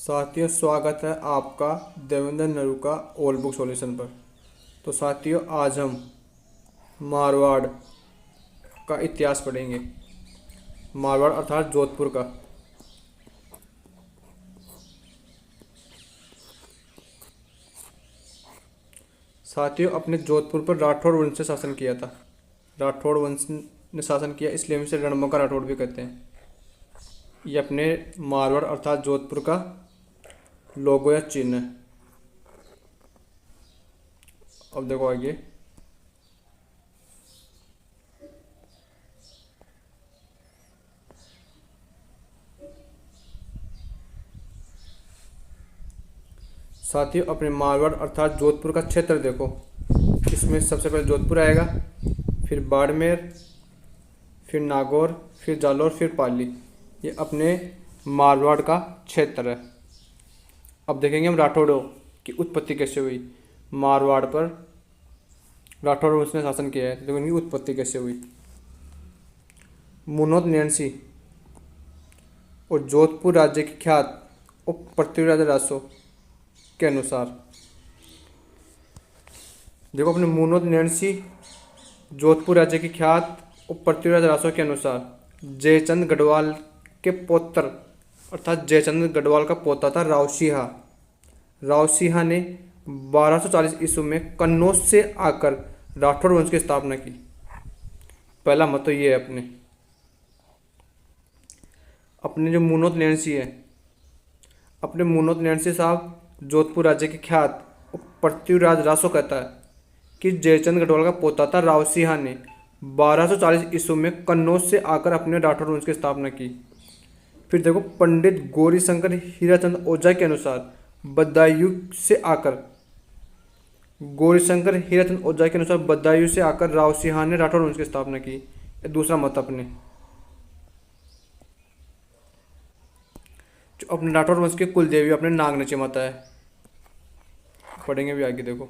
साथियों, स्वागत है आपका देवेंद्र नरू का ऑल बुक सॉल्यूशन पर। तो साथियों, आज हम मारवाड़ का इतिहास पढ़ेंगे। मारवाड़ अर्थात जोधपुर का। साथियों, अपने जोधपुर पर राठौड़ वंश से शासन किया था। राठौड़ वंश ने शासन किया, इसलिए हम इसे रणबंका राठौड़ भी कहते हैं। ये अपने मारवाड़ अर्थात जोधपुर का लोगो या चिन्ह है। अब देखो आगे। साथियों, अपने मारवाड़ अर्थात जोधपुर का क्षेत्र देखो। इसमें सबसे पहले जोधपुर आएगा, फिर बाड़मेर, फिर नागौर, फिर जालौर, फिर पाली। ये अपने मारवाड़ का क्षेत्र है। अब देखेंगे हम राठौड़ों की उत्पत्ति कैसे हुई। मारवाड़ पर राठौड़ वंश ने शासन किया है, तो इनकी उत्पत्ति कैसे हुई। मुनोद नैन्सी और जोधपुर राज्य की ख्यात और पृथ्वीराज रासो के अनुसार देखो, अपने मुनोद नैन्सी जोधपुर राज्य की ख्यात और पृथ्वीराज रासो के अनुसार जयचंद गढ़वाल के पौत्र अर्थात जयचंद गढ़वाल का पोता था रावसिंहा। रावसिंहा ने 1240 ईस्वी में कन्नौज से आकर राठौड़ वंश की स्थापना की। पहला मत तो ये है अपने जो मुनोद नैन्सी है, अपने मुनोद नैन्सी साहब जोधपुर राज्य के ख्यात और पृथ्वीराज रासो कहता है कि जयचंद गढ़वाल का पोता था रावसिंहा ने 1240 ईस्वी में कन्नौज से आकर अपने राठौड़ वंश की स्थापना की। फिर देखो, पंडित गौरीशंकर हीराचंद ओझा के अनुसार बदायूं से आकर बदायूं से आकर रावसिंहा ने राठौड़ वंश की स्थापना की। दूसरा मत अपने राठौड़ वंश के कुल देवी अपने नागनची माता है। पढ़ेंगे भी आगे देखो।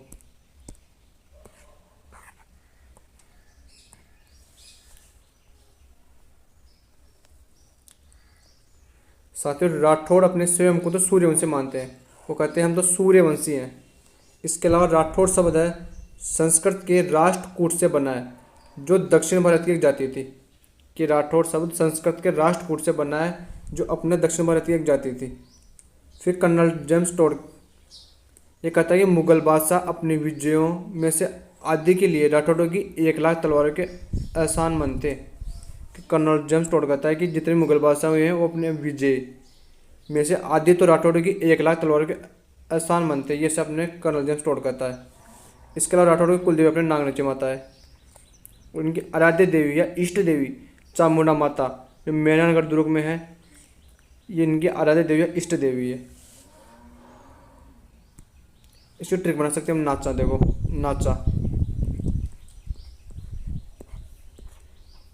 साथियों, राठौड़ अपने स्वयं को तो सूर्यवंशी मानते हैं। वो कहते हैं हम तो सूर्यवंशी हैं। इसके अलावा राठौड़ शब्द है संस्कृत के राष्ट्रकूट से बना है, जो दक्षिण भारत की एक जाति थी। कि राठौड़ शब्द संस्कृत के राष्ट्रकूट से बना है, जो अपने दक्षिण भारत की एक जाति थी। फिर कर्नल जेम्स टोड ये कहता है कि मुगल बादशाह अपनी विजयों में से आदि के लिए राठौड़ों की 1,00,000 तलवारों के एहसान मंद थे। कर्नल जेम्स टोड कहता है कि जितने मुगल बादशाह हुए हैं वो अपने विजय में से आदि तो राठौड़ों की 1,00,000 तलवारों के एहसान मंद थे। ये सब अपने कर्नल जेम्स टोड कहता है। इसके अलावा राठौड़ों की कुलदेवी अपने नागनची माता है। उनकी आराध्य देवी या इष्ट देवी चामुंडा माता, जो मेहरानगढ़ दुर्ग में है, ये इनकी आराध्य देवी या इष्ट देवी है। इसकी ट्रिक बना सकते हैं हम। नाचा देखो, नाचा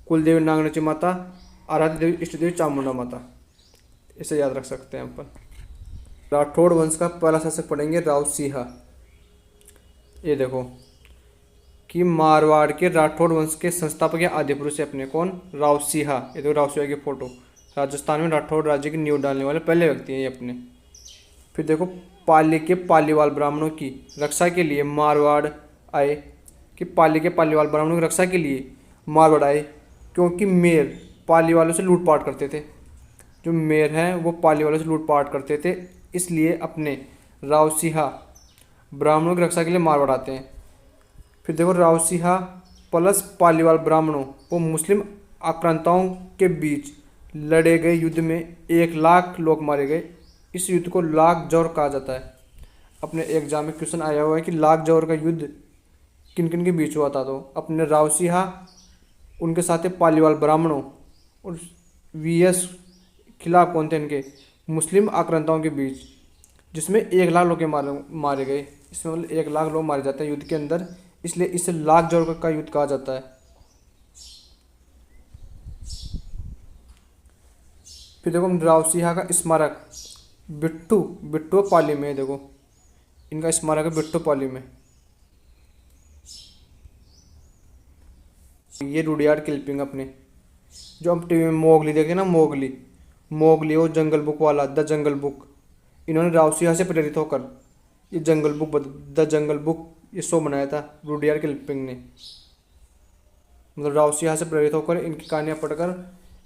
कुलदेवी नागनची माता, आराध्य देवी इष्ट देवी चामुंडा माता, इसे याद रख सकते हैं अपन। राठौड़ वंश का पहला शासक पढ़ेंगे रावसिंहा। ये देखो कि मारवाड़ के राठौड़ वंश के संस्थापक या आदि पुरुष है अपने कौन, रावसिंहा। ये देखो रावसिंहा की फोटो। राजस्थान में राठौड़ राज्य की नींव डालने वाले पहले व्यक्ति हैं ये अपने। फिर देखो, पाली के पालीवाल ब्राह्मणों की रक्षा के लिए मारवाड़ आए। कि पाली के पालीवाल ब्राह्मणों की रक्षा के लिए मारवाड़ आए, क्योंकि मेर पाली वालों से लूटपाट करते थे। जो मेर हैं वो पाली वालों से लूटपाट करते थे, इसलिए अपने रावसिंहा ब्राह्मणों की रक्षा के लिए मारवाड़ आते हैं। फिर देखो, रावसिंहा प्लस पालीवाल ब्राह्मणों वो मुस्लिम आक्रांताओं के बीच लड़े गए युद्ध में 1,00,000 लोग मारे गए। इस युद्ध को लाख जौर कहा जाता है। अपने एग्जाम में क्वेश्चन आया हुआ है कि लाख जौर का युद्ध किन किन के बीच हुआ था। तो अपने रावसिंहा, उनके साथ ही पालीवाल ब्राह्मणों और वीएस खिलाफ कौन थे इनके, मुस्लिम आक्रांताओं के बीच, जिसमें 1,00,000 लोग मारे गए। इसमें मतलब 1,00,000 लोग मारे जाते हैं युद्ध के अंदर, इसलिए इसे लाख जौर का युद्ध कहा जाता है। फिर देखो, रावसिंहा का स्मारक बिट्टू पाली में। देखो इनका स्मारक है बिट्टू पाली में। ये रुडियार्ड किपलिंग अपने, जो हम टीवी में मोगली देखे ना, मोगली और जंगल बुक वाला, द जंगल बुक, इन्होंने रावसिया से प्रेरित होकर ये जंगल बुक, द जंगल बुक, ये शो बनाया था रुडयार्ड किपलिंग ने। मतलब रावसिया से प्रेरित होकर इनकी कहानियाँ पढ़कर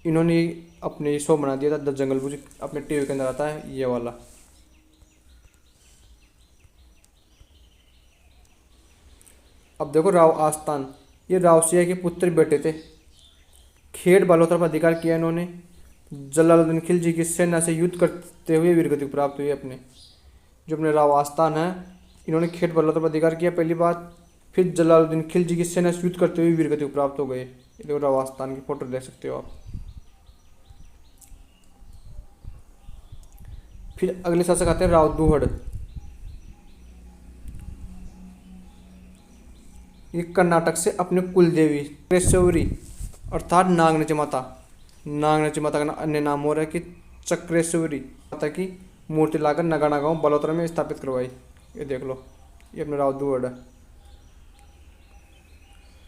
इन्होंने अपने शो बना दिया था द जंगल बुक, अपने टीवी के अंदर आता है ये वाला। अब देखो राव आस्तान, ये रावसिया के पुत्र बेटे थे। खेड़ बालोतर पर अधिकार किया इन्होंने। जलालुद्दीन खिलजी की सेना से युद्ध करते हुए वीरगति प्राप्त हुई अपने। जो अपने राव आस्तान है, इन्होंने खेड़ बालोतर पर अधिकार किया पहली बात, फिर जलालुद्दीन खिलजी की सेना से युद्ध करते हुए वीरगति प्राप्त हो गए। ये देखो राव आस्तान की फोटो देख सकते हो आप। फिर अगले शासक आते हैं राव दुहड़। ये कर्नाटक से अपने कुल देवी चक्रेश्वरी अर्थात नागनची माता, नागनची माता का अन्य नाम हो रहा है कि चक्रेश्वरी माता की मूर्ति लाकर नगाना गांव बलोत्रा में स्थापित करवाई। ये देख लो, ये अपने राव दुहड़ है।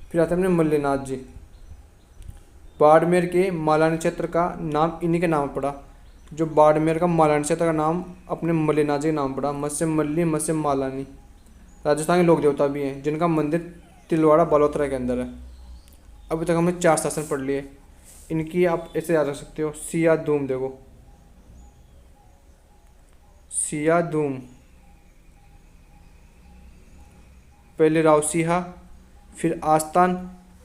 फिर आते हैं अपने मल्लीनाथ जी। बाड़मेर के मालानी क्षेत्र का नाम इन्हीं के नाम पड़ा। जो बाड़मेर का मालानी क्षेत्र का नाम अपने मल्लीनाथ जी के नाम पड़ा। मत्स्य मल्ली, मत्स्य मालानी। राजस्थान के लोक देवता भी हैं जिनका मंदिर तिलवाड़ा बलोत्रा के अंदर है। अभी तक हमने 4 शासन पढ़ लिए। इनकी आप ऐसे याद रख सकते हो। सिया धूम, देखो सिया धूम, पहले रावसिहा, फिर आस्तान,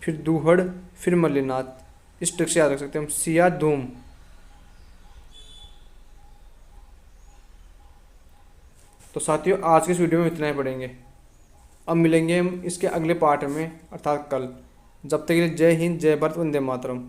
फिर दुहड़, फिर मल्लीनाथ। इस ट्रिक से याद रख सकते हैं हम, सिया धूम। तो साथियों आज के इस वीडियो में इतना ही पढ़ेंगे। अब मिलेंगे हम इसके अगले पार्ट में अर्थात कल। जब तक के लिए जय हिंद, जय भारत, वंदे मातरम।